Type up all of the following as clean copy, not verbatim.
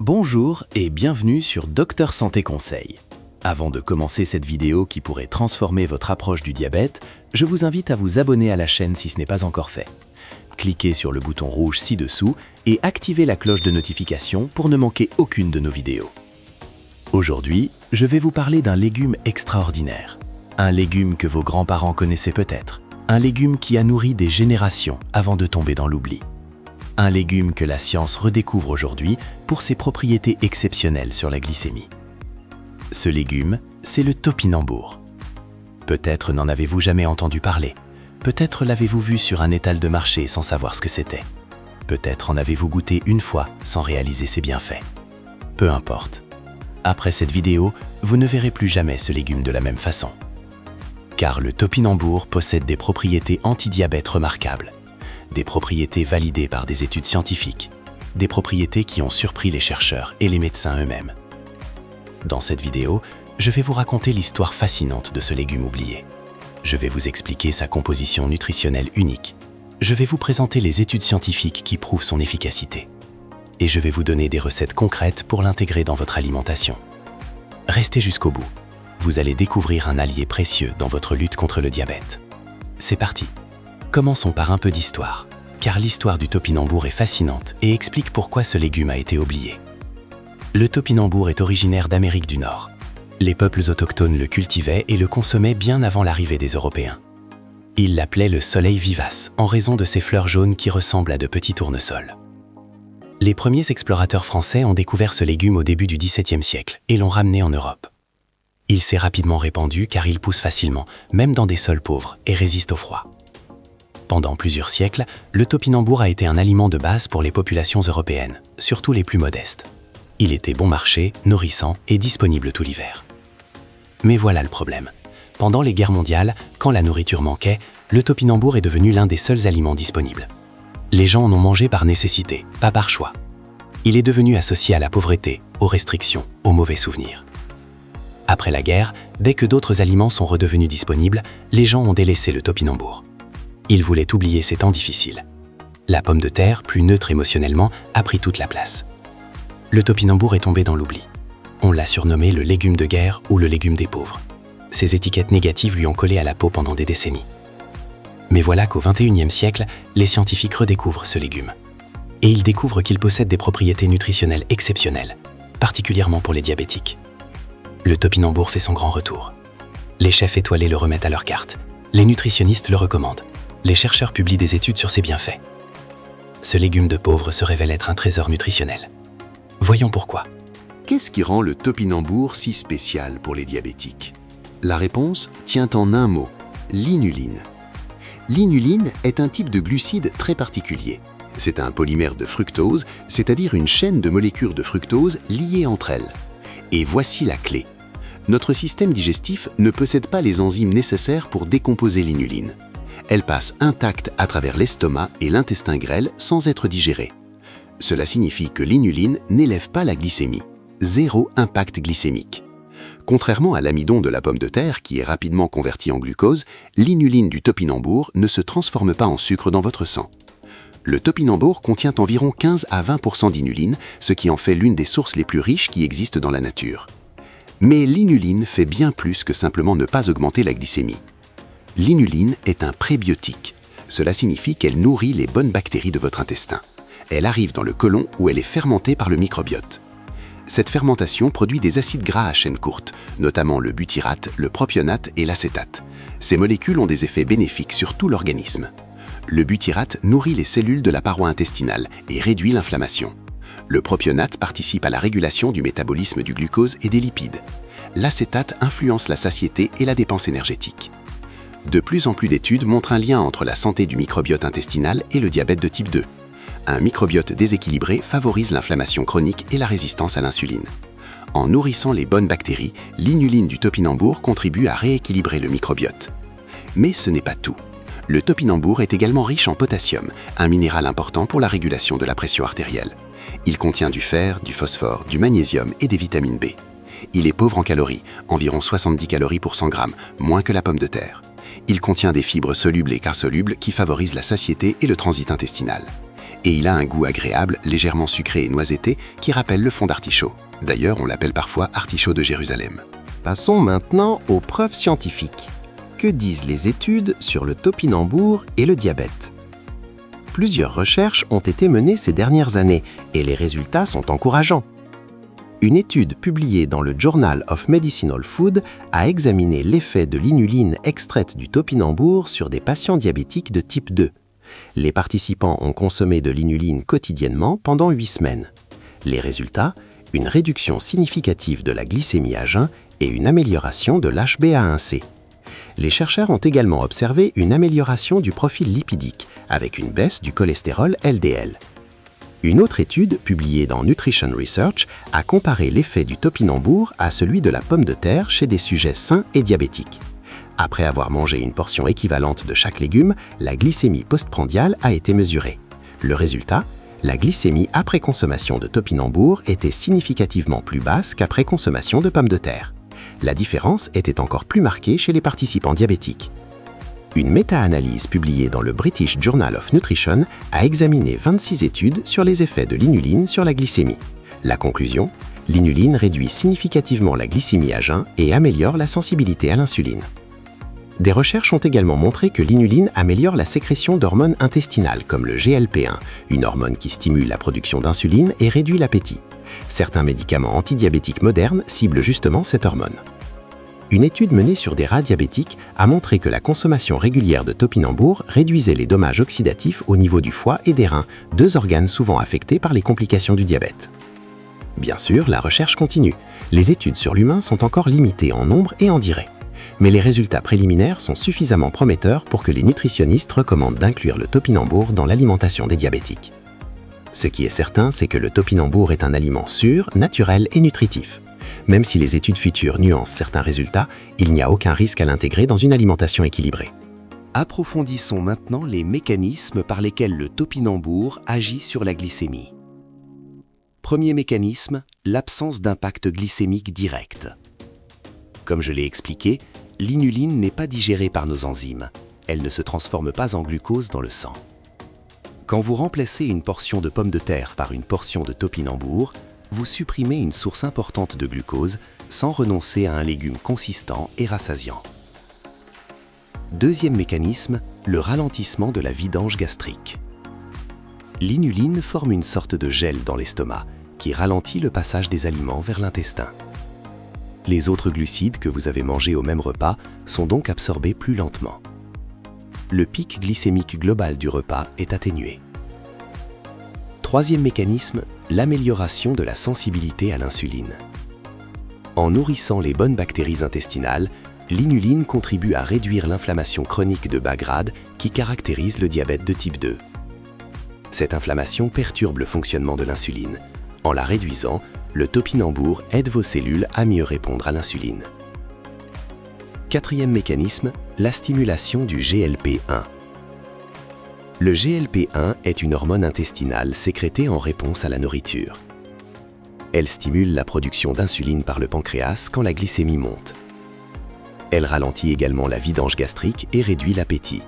Bonjour et bienvenue sur Docteur Santé Conseil. Avant de commencer cette vidéo qui pourrait transformer votre approche du diabète, je vous invite à vous abonner à la chaîne si ce n'est pas encore fait. Cliquez sur le bouton rouge ci-dessous et activez la cloche de notification pour ne manquer aucune de nos vidéos. Aujourd'hui, je vais vous parler d'un légume extraordinaire. Un légume que vos grands-parents connaissaient peut-être. Un légume qui a nourri des générations avant de tomber dans l'oubli. Un légume que la science redécouvre aujourd'hui pour ses propriétés exceptionnelles sur la glycémie. Ce légume, c'est le topinambour. Peut-être n'en avez-vous jamais entendu parler. Peut-être l'avez-vous vu sur un étal de marché sans savoir ce que c'était. Peut-être en avez-vous goûté une fois sans réaliser ses bienfaits. Peu importe. Après cette vidéo, vous ne verrez plus jamais ce légume de la même façon. Car le topinambour possède des propriétés anti-diabète remarquables. Des propriétés validées par des études scientifiques, des propriétés qui ont surpris les chercheurs et les médecins eux-mêmes. Dans cette vidéo, je vais vous raconter l'histoire fascinante de ce légume oublié. Je vais vous expliquer sa composition nutritionnelle unique. Je vais vous présenter les études scientifiques qui prouvent son efficacité. Et je vais vous donner des recettes concrètes pour l'intégrer dans votre alimentation. Restez jusqu'au bout. Vous allez découvrir un allié précieux dans votre lutte contre le diabète. C'est parti! Commençons par un peu d'histoire, car l'histoire du topinambour est fascinante et explique pourquoi ce légume a été oublié. Le topinambour est originaire d'Amérique du Nord. Les peuples autochtones le cultivaient et le consommaient bien avant l'arrivée des Européens. Ils l'appelaient le soleil vivace en raison de ses fleurs jaunes qui ressemblent à de petits tournesols. Les premiers explorateurs français ont découvert ce légume au début du XVIIe siècle et l'ont ramené en Europe. Il s'est rapidement répandu car il pousse facilement, même dans des sols pauvres, et résiste au froid. Pendant plusieurs siècles, le topinambour a été un aliment de base pour les populations européennes, surtout les plus modestes. Il était bon marché, nourrissant et disponible tout l'hiver. Mais voilà le problème. Pendant les guerres mondiales, quand la nourriture manquait, le topinambour est devenu l'un des seuls aliments disponibles. Les gens en ont mangé par nécessité, pas par choix. Il est devenu associé à la pauvreté, aux restrictions, aux mauvais souvenirs. Après la guerre, dès que d'autres aliments sont redevenus disponibles, les gens ont délaissé le topinambour. Ils voulaient oublier ces temps difficiles. La pomme de terre, plus neutre émotionnellement, a pris toute la place. Le topinambour est tombé dans l'oubli. On l'a surnommé le légume de guerre ou le légume des pauvres. Ces étiquettes négatives lui ont collé à la peau pendant des décennies. Mais voilà qu'au XXIe siècle, les scientifiques redécouvrent ce légume. Et ils découvrent qu'il possède des propriétés nutritionnelles exceptionnelles, particulièrement pour les diabétiques. Le topinambour fait son grand retour. Les chefs étoilés le remettent à leur carte. Les nutritionnistes le recommandent. Les chercheurs publient des études sur ses bienfaits. Ce légume de pauvre se révèle être un trésor nutritionnel. Voyons pourquoi. Qu'est-ce qui rend le topinambour si spécial pour les diabétiques? La réponse tient en un mot, l'inuline. L'inuline est un type de glucide très particulier. C'est un polymère de fructose, c'est-à-dire une chaîne de molécules de fructose liées entre elles. Et voici la clé. Notre système digestif ne possède pas les enzymes nécessaires pour décomposer l'inuline. Elle passe intacte à travers l'estomac et l'intestin grêle sans être digérée. Cela signifie que l'inuline n'élève pas la glycémie. Zéro impact glycémique. Contrairement à l'amidon de la pomme de terre qui est rapidement converti en glucose, l'inuline du topinambour ne se transforme pas en sucre dans votre sang. Le topinambour contient environ 15 à 20% d'inuline, ce qui en fait l'une des sources les plus riches qui existent dans la nature. Mais l'inuline fait bien plus que simplement ne pas augmenter la glycémie. L'inuline est un prébiotique. Cela signifie qu'elle nourrit les bonnes bactéries de votre intestin. Elle arrive dans le côlon où elle est fermentée par le microbiote. Cette fermentation produit des acides gras à chaîne courte, notamment le butyrate, le propionate et l'acétate. Ces molécules ont des effets bénéfiques sur tout l'organisme. Le butyrate nourrit les cellules de la paroi intestinale et réduit l'inflammation. Le propionate participe à la régulation du métabolisme du glucose et des lipides. L'acétate influence la satiété et la dépense énergétique. De plus en plus d'études montrent un lien entre la santé du microbiote intestinal et le diabète de type 2. Un microbiote déséquilibré favorise l'inflammation chronique et la résistance à l'insuline. En nourrissant les bonnes bactéries, l'inuline du topinambour contribue à rééquilibrer le microbiote. Mais ce n'est pas tout. Le topinambour est également riche en potassium, un minéral important pour la régulation de la pression artérielle. Il contient du fer, du phosphore, du magnésium et des vitamines B. Il est pauvre en calories, environ 70 calories pour 100 grammes, moins que la pomme de terre. Il contient des fibres solubles et quart-solubles qui favorisent la satiété et le transit intestinal. Et il a un goût agréable, légèrement sucré et noisetté, qui rappelle le fond d'artichaut. D'ailleurs, on l'appelle parfois artichaut de Jérusalem. Passons maintenant aux preuves scientifiques. Que disent les études sur le topinambour et le diabète? Plusieurs recherches ont été menées ces dernières années et les résultats sont encourageants. Une étude publiée dans le Journal of Medicinal Food a examiné l'effet de l'inuline extraite du topinambour sur des patients diabétiques de type 2. Les participants ont consommé de l'inuline quotidiennement pendant 8 semaines. Les résultats, une réduction significative de la glycémie à jeun et une amélioration de l'HbA1c. Les chercheurs ont également observé une amélioration du profil lipidique, avec une baisse du cholestérol LDL. Une autre étude, publiée dans Nutrition Research, a comparé l'effet du topinambour à celui de la pomme de terre chez des sujets sains et diabétiques. Après avoir mangé une portion équivalente de chaque légume, la glycémie postprandiale a été mesurée. Le résultat, la glycémie après consommation de topinambour était significativement plus basse qu'après consommation de pommes de terre. La différence était encore plus marquée chez les participants diabétiques. Une méta-analyse publiée dans le British Journal of Nutrition a examiné 26 études sur les effets de l'inuline sur la glycémie. La conclusion, l'inuline réduit significativement la glycémie à jeun et améliore la sensibilité à l'insuline. Des recherches ont également montré que l'inuline améliore la sécrétion d'hormones intestinales comme le GLP-1, une hormone qui stimule la production d'insuline et réduit l'appétit. Certains médicaments antidiabétiques modernes ciblent justement cette hormone. Une étude menée sur des rats diabétiques a montré que la consommation régulière de topinambour réduisait les dommages oxydatifs au niveau du foie et des reins, 2 organes souvent affectés par les complications du diabète. Bien sûr, la recherche continue. Les études sur l'humain sont encore limitées en nombre et en durée. Mais les résultats préliminaires sont suffisamment prometteurs pour que les nutritionnistes recommandent d'inclure le topinambour dans l'alimentation des diabétiques. Ce qui est certain, c'est que le topinambour est un aliment sûr, naturel et nutritif. Même si les études futures nuancent certains résultats, il n'y a aucun risque à l'intégrer dans une alimentation équilibrée. Approfondissons maintenant les mécanismes par lesquels le topinambour agit sur la glycémie. Premier mécanisme, l'absence d'impact glycémique direct. Comme je l'ai expliqué, l'inuline n'est pas digérée par nos enzymes. Elle ne se transforme pas en glucose dans le sang. Quand vous remplacez une portion de pommes de terre par une portion de topinambour, vous supprimez une source importante de glucose sans renoncer à un légume consistant et rassasiant. Deuxième mécanisme, le ralentissement de la vidange gastrique. L'inuline forme une sorte de gel dans l'estomac qui ralentit le passage des aliments vers l'intestin. Les autres glucides que vous avez mangés au même repas sont donc absorbés plus lentement. Le pic glycémique global du repas est atténué. Troisième mécanisme, l'amélioration de la sensibilité à l'insuline. En nourrissant les bonnes bactéries intestinales, l'inuline contribue à réduire l'inflammation chronique de bas grade qui caractérise le diabète de type 2. Cette inflammation perturbe le fonctionnement de l'insuline. En la réduisant, le topinambour aide vos cellules à mieux répondre à l'insuline. Quatrième mécanisme, la stimulation du GLP-1. Le GLP-1 est une hormone intestinale sécrétée en réponse à la nourriture. Elle stimule la production d'insuline par le pancréas quand la glycémie monte. Elle ralentit également la vidange gastrique et réduit l'appétit.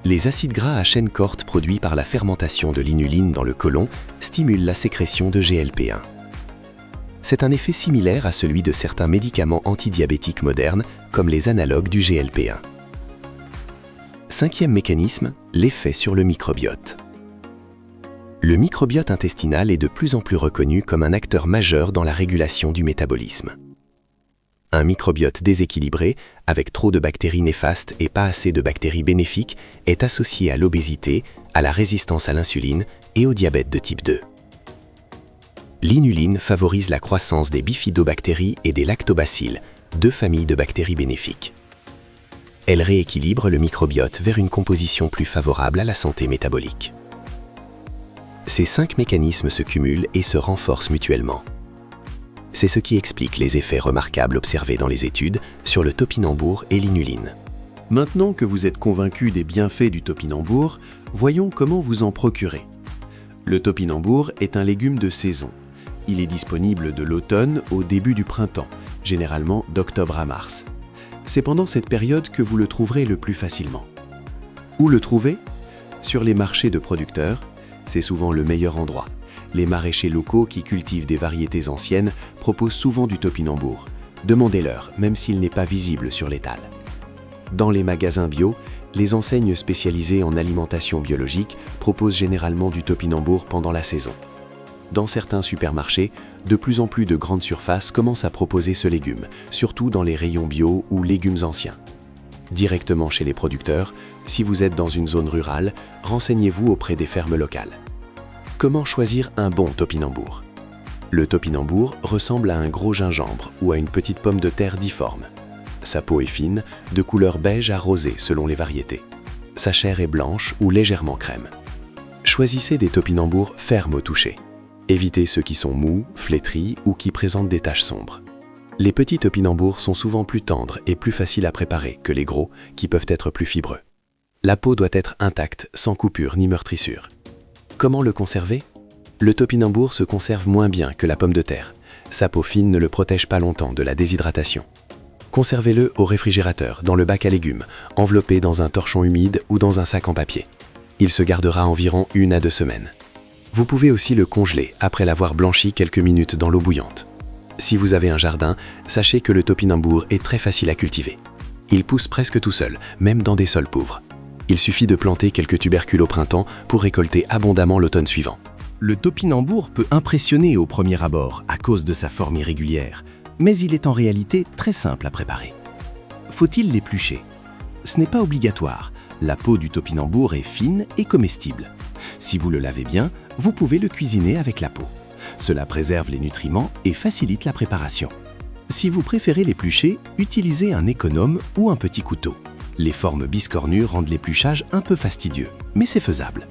Les acides gras à chaîne courte produits par la fermentation de l'inuline dans le côlon stimulent la sécrétion de GLP-1. C'est un effet similaire à celui de certains médicaments antidiabétiques modernes, comme les analogues du GLP-1. Cinquième mécanisme, l'effet sur le microbiote. Le microbiote intestinal est de plus en plus reconnu comme un acteur majeur dans la régulation du métabolisme. Un microbiote déséquilibré, avec trop de bactéries néfastes et pas assez de bactéries bénéfiques, est associé à l'obésité, à la résistance à l'insuline et au diabète de type 2. L'inuline favorise la croissance des bifidobactéries et des lactobacilles, 2 familles de bactéries bénéfiques. Elle rééquilibre le microbiote vers une composition plus favorable à la santé métabolique. Ces 5 mécanismes se cumulent et se renforcent mutuellement. C'est ce qui explique les effets remarquables observés dans les études sur le topinambour et l'inuline. Maintenant que vous êtes convaincu des bienfaits du topinambour, voyons comment vous en procurer. Le topinambour est un légume de saison. Il est disponible de l'automne au début du printemps, généralement d'octobre à mars. C'est pendant cette période que vous le trouverez le plus facilement. Où le trouver ? Sur les marchés de producteurs, c'est souvent le meilleur endroit. Les maraîchers locaux qui cultivent des variétés anciennes proposent souvent du topinambour. Demandez-leur, même s'il n'est pas visible sur l'étal. Dans les magasins bio, les enseignes spécialisées en alimentation biologique proposent généralement du topinambour pendant la saison. Dans certains supermarchés, de plus en plus de grandes surfaces commencent à proposer ce légume, surtout dans les rayons bio ou légumes anciens. Directement chez les producteurs, si vous êtes dans une zone rurale, renseignez-vous auprès des fermes locales. Comment choisir un bon topinambour? Le topinambour ressemble à un gros gingembre ou à une petite pomme de terre difforme. Sa peau est fine, de couleur beige à rosée selon les variétés. Sa chair est blanche ou légèrement crème. Choisissez des topinambours fermes au toucher. Évitez ceux qui sont mous, flétris ou qui présentent des taches sombres. Les petits topinambours sont souvent plus tendres et plus faciles à préparer que les gros, qui peuvent être plus fibreux. La peau doit être intacte, sans coupure ni meurtrissure. Comment le conserver? Le topinambour se conserve moins bien que la pomme de terre. Sa peau fine ne le protège pas longtemps de la déshydratation. Conservez-le au réfrigérateur, dans le bac à légumes, enveloppé dans un torchon humide ou dans un sac en papier. Il se gardera environ 1 à 2 semaines. Vous pouvez aussi le congeler après l'avoir blanchi quelques minutes dans l'eau bouillante. Si vous avez un jardin, sachez que le topinambour est très facile à cultiver. Il pousse presque tout seul, même dans des sols pauvres. Il suffit de planter quelques tubercules au printemps pour récolter abondamment l'automne suivant. Le topinambour peut impressionner au premier abord à cause de sa forme irrégulière, mais il est en réalité très simple à préparer. Faut-il l'éplucher? Ce n'est pas obligatoire. La peau du topinambour est fine et comestible. Si vous le lavez bien, vous pouvez le cuisiner avec la peau. Cela préserve les nutriments et facilite la préparation. Si vous préférez l'éplucher, utilisez un économe ou un petit couteau. Les formes biscornues rendent l'épluchage un peu fastidieux, mais c'est faisable.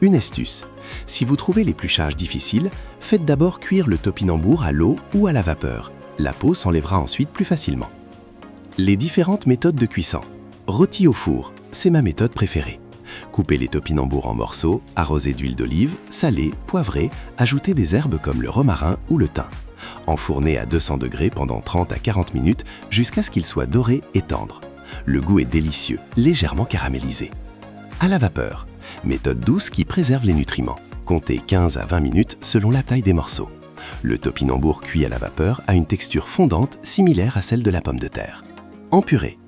Une astuce, si vous trouvez l'épluchage difficile, faites d'abord cuire le topinambour à l'eau ou à la vapeur. La peau s'enlèvera ensuite plus facilement. Les différentes méthodes de cuisson. Rôti au four, c'est ma méthode préférée. Coupez les topinambours en morceaux, arrosez d'huile d'olive, salez, poivrez, ajoutez des herbes comme le romarin ou le thym. Enfournez à 200 degrés pendant 30 à 40 minutes jusqu'à ce qu'il soit doré et tendre. Le goût est délicieux, légèrement caramélisé. À la vapeur, méthode douce qui préserve les nutriments. Comptez 15 à 20 minutes selon la taille des morceaux. Le topinambour cuit à la vapeur a une texture fondante similaire à celle de la pomme de terre. En purée,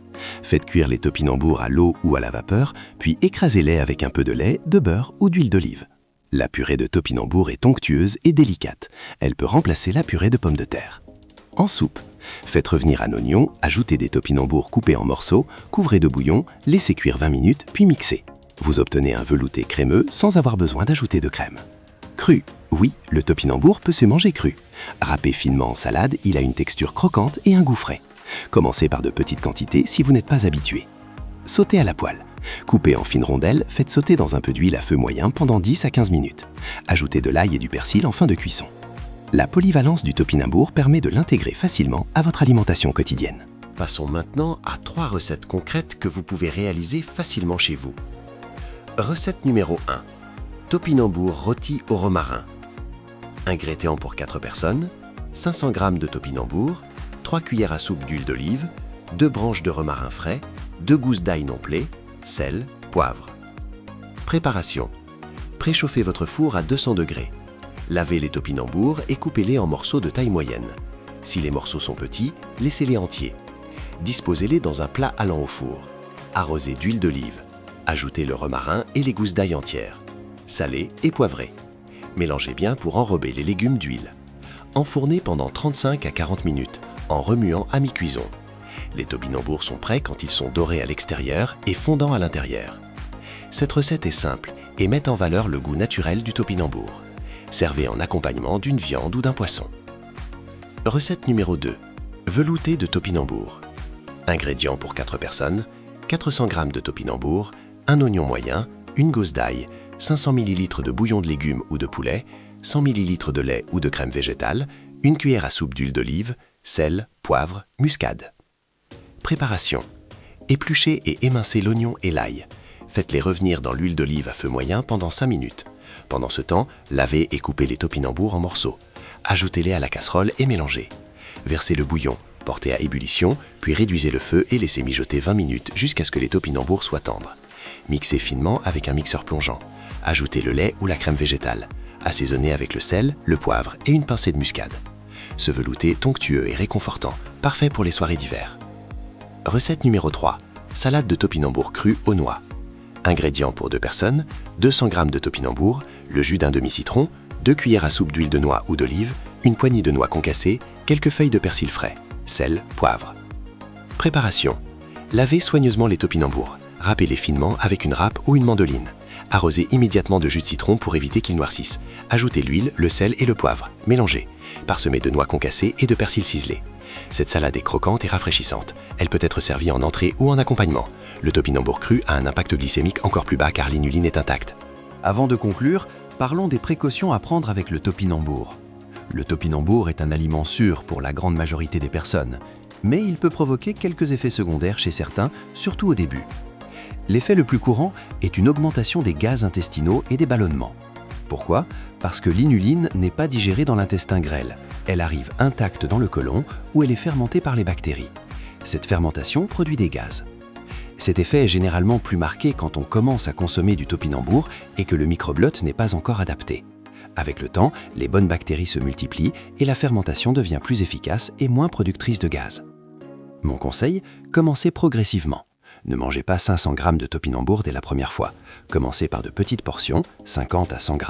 faites cuire les topinambours à l'eau ou à la vapeur, puis écrasez-les avec un peu de lait, de beurre ou d'huile d'olive. La purée de topinambour est onctueuse et délicate. Elle peut remplacer la purée de pommes de terre. En soupe, faites revenir un oignon, ajoutez des topinambours coupés en morceaux, couvrez de bouillon, laissez cuire 20 minutes, puis mixez. Vous obtenez un velouté crémeux sans avoir besoin d'ajouter de crème. Cru. Oui, le topinambour peut se manger cru. Râpé finement en salade, il a une texture croquante et un goût frais. Commencez par de petites quantités si vous n'êtes pas habitué. Sauté à la poêle. Coupez en fines rondelles, faites sauter dans un peu d'huile à feu moyen pendant 10 à 15 minutes. Ajoutez de l'ail et du persil en fin de cuisson. La polyvalence du topinambour permet de l'intégrer facilement à votre alimentation quotidienne. Passons maintenant à 3 recettes concrètes que vous pouvez réaliser facilement chez vous. Recette numéro 1. Topinambour rôti au romarin. Ingrédients pour 4 personnes, 500 g de topinambour, 3 cuillères à soupe d'huile d'olive, 2 branches de romarin frais, 2 gousses d'ail non pelées, sel, poivre. Préparation. Préchauffez votre four à 200 degrés. Lavez les topinambours et coupez-les en morceaux de taille moyenne. Si les morceaux sont petits, laissez-les entiers. Disposez-les dans un plat allant au four. Arrosez d'huile d'olive. Ajoutez le romarin et les gousses d'ail entières. Salez et poivrez. Mélangez bien pour enrober les légumes d'huile. Enfournez pendant 35 à 40 minutes, en remuant à mi-cuisson. Les topinambours sont prêts quand ils sont dorés à l'extérieur et fondants à l'intérieur. Cette recette est simple et met en valeur le goût naturel du topinambour. Servez en accompagnement d'une viande ou d'un poisson. Recette numéro 2. Velouté de topinambour. Ingrédients pour 4 personnes, 400 g de topinambour, un oignon moyen, une gousse d'ail, 500 ml de bouillon de légumes ou de poulet, 100 ml de lait ou de crème végétale, une cuillère à soupe d'huile d'olive, sel, poivre, muscade. Préparation. Épluchez et émincez l'oignon et l'ail. Faites-les revenir dans l'huile d'olive à feu moyen pendant 5 minutes. Pendant ce temps, lavez et coupez les topinambours en morceaux. Ajoutez-les à la casserole et mélangez. Versez le bouillon, portez à ébullition, puis réduisez le feu et laissez mijoter 20 minutes jusqu'à ce que les topinambours soient tendres. Mixez finement avec un mixeur plongeant. Ajoutez le lait ou la crème végétale. Assaisonnez avec le sel, le poivre et une pincée de muscade. Ce velouté onctueux et réconfortant, parfait pour les soirées d'hiver. Recette numéro 3. Salade de topinambour cru aux noix. Ingrédients pour 2 personnes, 200 g de topinambour, le jus d'un demi-citron, 2 cuillères à soupe d'huile de noix ou d'olive, une poignée de noix concassées, quelques feuilles de persil frais, sel, poivre. Préparation. Lavez soigneusement les topinambours. Râpez-les finement avec une râpe ou une mandoline. Arrosez immédiatement de jus de citron pour éviter qu'ils noircissent. Ajoutez l'huile, le sel et le poivre. Mélangez. Parsemez de noix concassées et de persil ciselé. Cette salade est croquante et rafraîchissante. Elle peut être servie en entrée ou en accompagnement. Le topinambour cru a un impact glycémique encore plus bas car l'inuline est intacte. Avant de conclure, parlons des précautions à prendre avec le topinambour. Le topinambour est un aliment sûr pour la grande majorité des personnes, mais il peut provoquer quelques effets secondaires chez certains, surtout au début. L'effet le plus courant est une augmentation des gaz intestinaux et des ballonnements. Pourquoi ? Parce que l'inuline n'est pas digérée dans l'intestin grêle. Elle arrive intacte dans le côlon où elle est fermentée par les bactéries. Cette fermentation produit des gaz. Cet effet est généralement plus marqué quand on commence à consommer du topinambour et que le microbiote n'est pas encore adapté. Avec le temps, les bonnes bactéries se multiplient et la fermentation devient plus efficace et moins productrice de gaz. Mon conseil, commencez progressivement. Ne mangez pas 500 g de topinambour dès la première fois. Commencez par de petites portions, 50 à 100 g,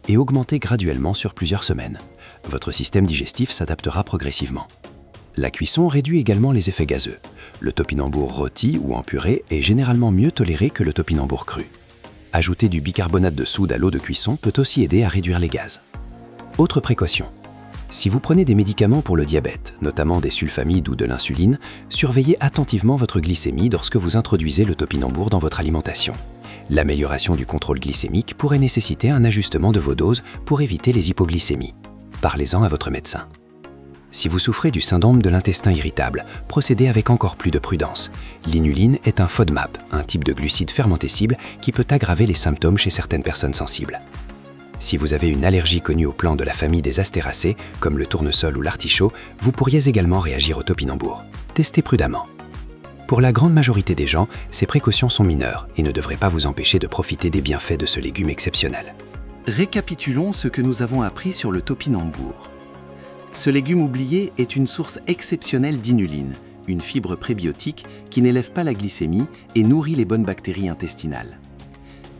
et augmentez graduellement sur plusieurs semaines. Votre système digestif s'adaptera progressivement. La cuisson réduit également les effets gazeux. Le topinambour rôti ou en purée est généralement mieux toléré que le topinambour cru. Ajouter du bicarbonate de soude à l'eau de cuisson peut aussi aider à réduire les gaz. Autre précaution. Si vous prenez des médicaments pour le diabète, notamment des sulfamides ou de l'insuline, surveillez attentivement votre glycémie lorsque vous introduisez le topinambour dans votre alimentation. L'amélioration du contrôle glycémique pourrait nécessiter un ajustement de vos doses pour éviter les hypoglycémies. Parlez-en à votre médecin. Si vous souffrez du syndrome de l'intestin irritable, procédez avec encore plus de prudence. L'inuline est un FODMAP, un type de glucide fermentescible qui peut aggraver les symptômes chez certaines personnes sensibles. Si vous avez une allergie connue aux plants de la famille des astéracées, comme le tournesol ou l'artichaut, vous pourriez également réagir au topinambour. Testez prudemment. Pour la grande majorité des gens, ces précautions sont mineures et ne devraient pas vous empêcher de profiter des bienfaits de ce légume exceptionnel. Récapitulons ce que nous avons appris sur le topinambour. Ce légume oublié est une source exceptionnelle d'inuline, une fibre prébiotique qui n'élève pas la glycémie et nourrit les bonnes bactéries intestinales.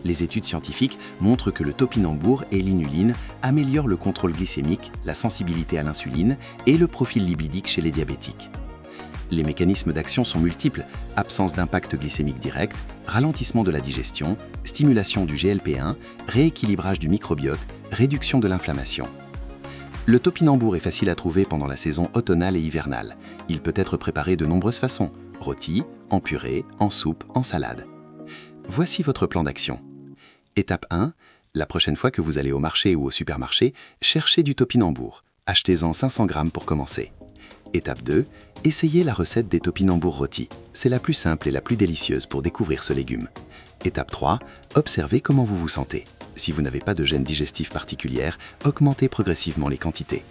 Les études scientifiques montrent que le topinambour et l'inuline améliorent le contrôle glycémique, la sensibilité à l'insuline et le profil lipidique chez les diabétiques. Les mécanismes d'action sont multiples: absence d'impact glycémique direct, ralentissement de la digestion, stimulation du GLP-1, rééquilibrage du microbiote, réduction de l'inflammation. Le topinambour est facile à trouver pendant la saison automnale et hivernale. Il peut être préparé de nombreuses façons: rôti, en purée, en soupe, en salade. Voici votre plan d'action. Étape 1. La prochaine fois que vous allez au marché ou au supermarché, cherchez du topinambour. Achetez-en 500 g pour commencer. Étape 2. Essayez la recette des topinambours rôtis. C'est la plus simple et la plus délicieuse pour découvrir ce légume. Étape 3. Observez comment vous vous sentez. Si vous n'avez pas de gêne digestive particulière, augmentez progressivement les quantités.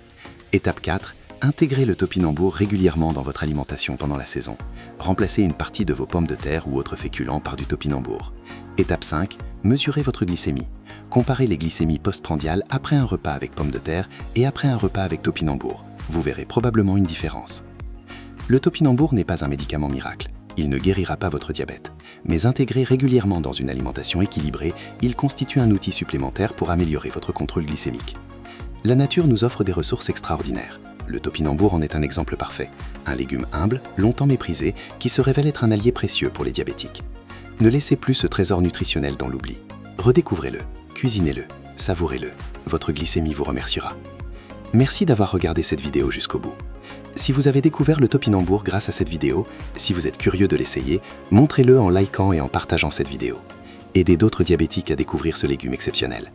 Étape 4. Intégrez le topinambour régulièrement dans votre alimentation pendant la saison. Remplacez une partie de vos pommes de terre ou autres féculents par du topinambour. Étape 5. Mesurez votre glycémie. Comparez les glycémies postprandiales après un repas avec pommes de terre et après un repas avec topinambour. Vous verrez probablement une différence. Le topinambour n'est pas un médicament miracle. Il ne guérira pas votre diabète. Mais intégré régulièrement dans une alimentation équilibrée, il constitue un outil supplémentaire pour améliorer votre contrôle glycémique. La nature nous offre des ressources extraordinaires. Le topinambour en est un exemple parfait. Un légume humble, longtemps méprisé, qui se révèle être un allié précieux pour les diabétiques. Ne laissez plus ce trésor nutritionnel dans l'oubli. Redécouvrez-le, cuisinez-le, savourez-le. Votre glycémie vous remerciera. Merci d'avoir regardé cette vidéo jusqu'au bout. Si vous avez découvert le topinambour grâce à cette vidéo, si vous êtes curieux de l'essayer, montrez-le en likant et en partageant cette vidéo. Aidez d'autres diabétiques à découvrir ce légume exceptionnel.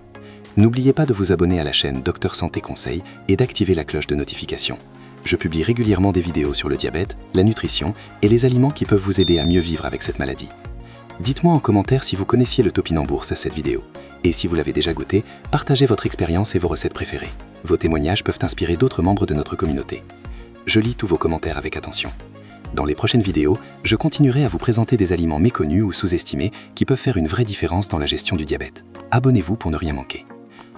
N'oubliez pas de vous abonner à la chaîne Docteur Santé Conseil et d'activer la cloche de notification. Je publie régulièrement des vidéos sur le diabète, la nutrition et les aliments qui peuvent vous aider à mieux vivre avec cette maladie. Dites-moi en commentaire si vous connaissiez le topinambour sur cette vidéo. Et si vous l'avez déjà goûté, partagez votre expérience et vos recettes préférées. Vos témoignages peuvent inspirer d'autres membres de notre communauté. Je lis tous vos commentaires avec attention. Dans les prochaines vidéos, je continuerai à vous présenter des aliments méconnus ou sous-estimés qui peuvent faire une vraie différence dans la gestion du diabète. Abonnez-vous pour ne rien manquer.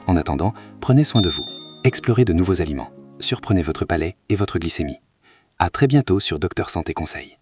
En attendant, prenez soin de vous. Explorez de nouveaux aliments. Surprenez votre palais et votre glycémie. À très bientôt sur Docteur Santé Conseil.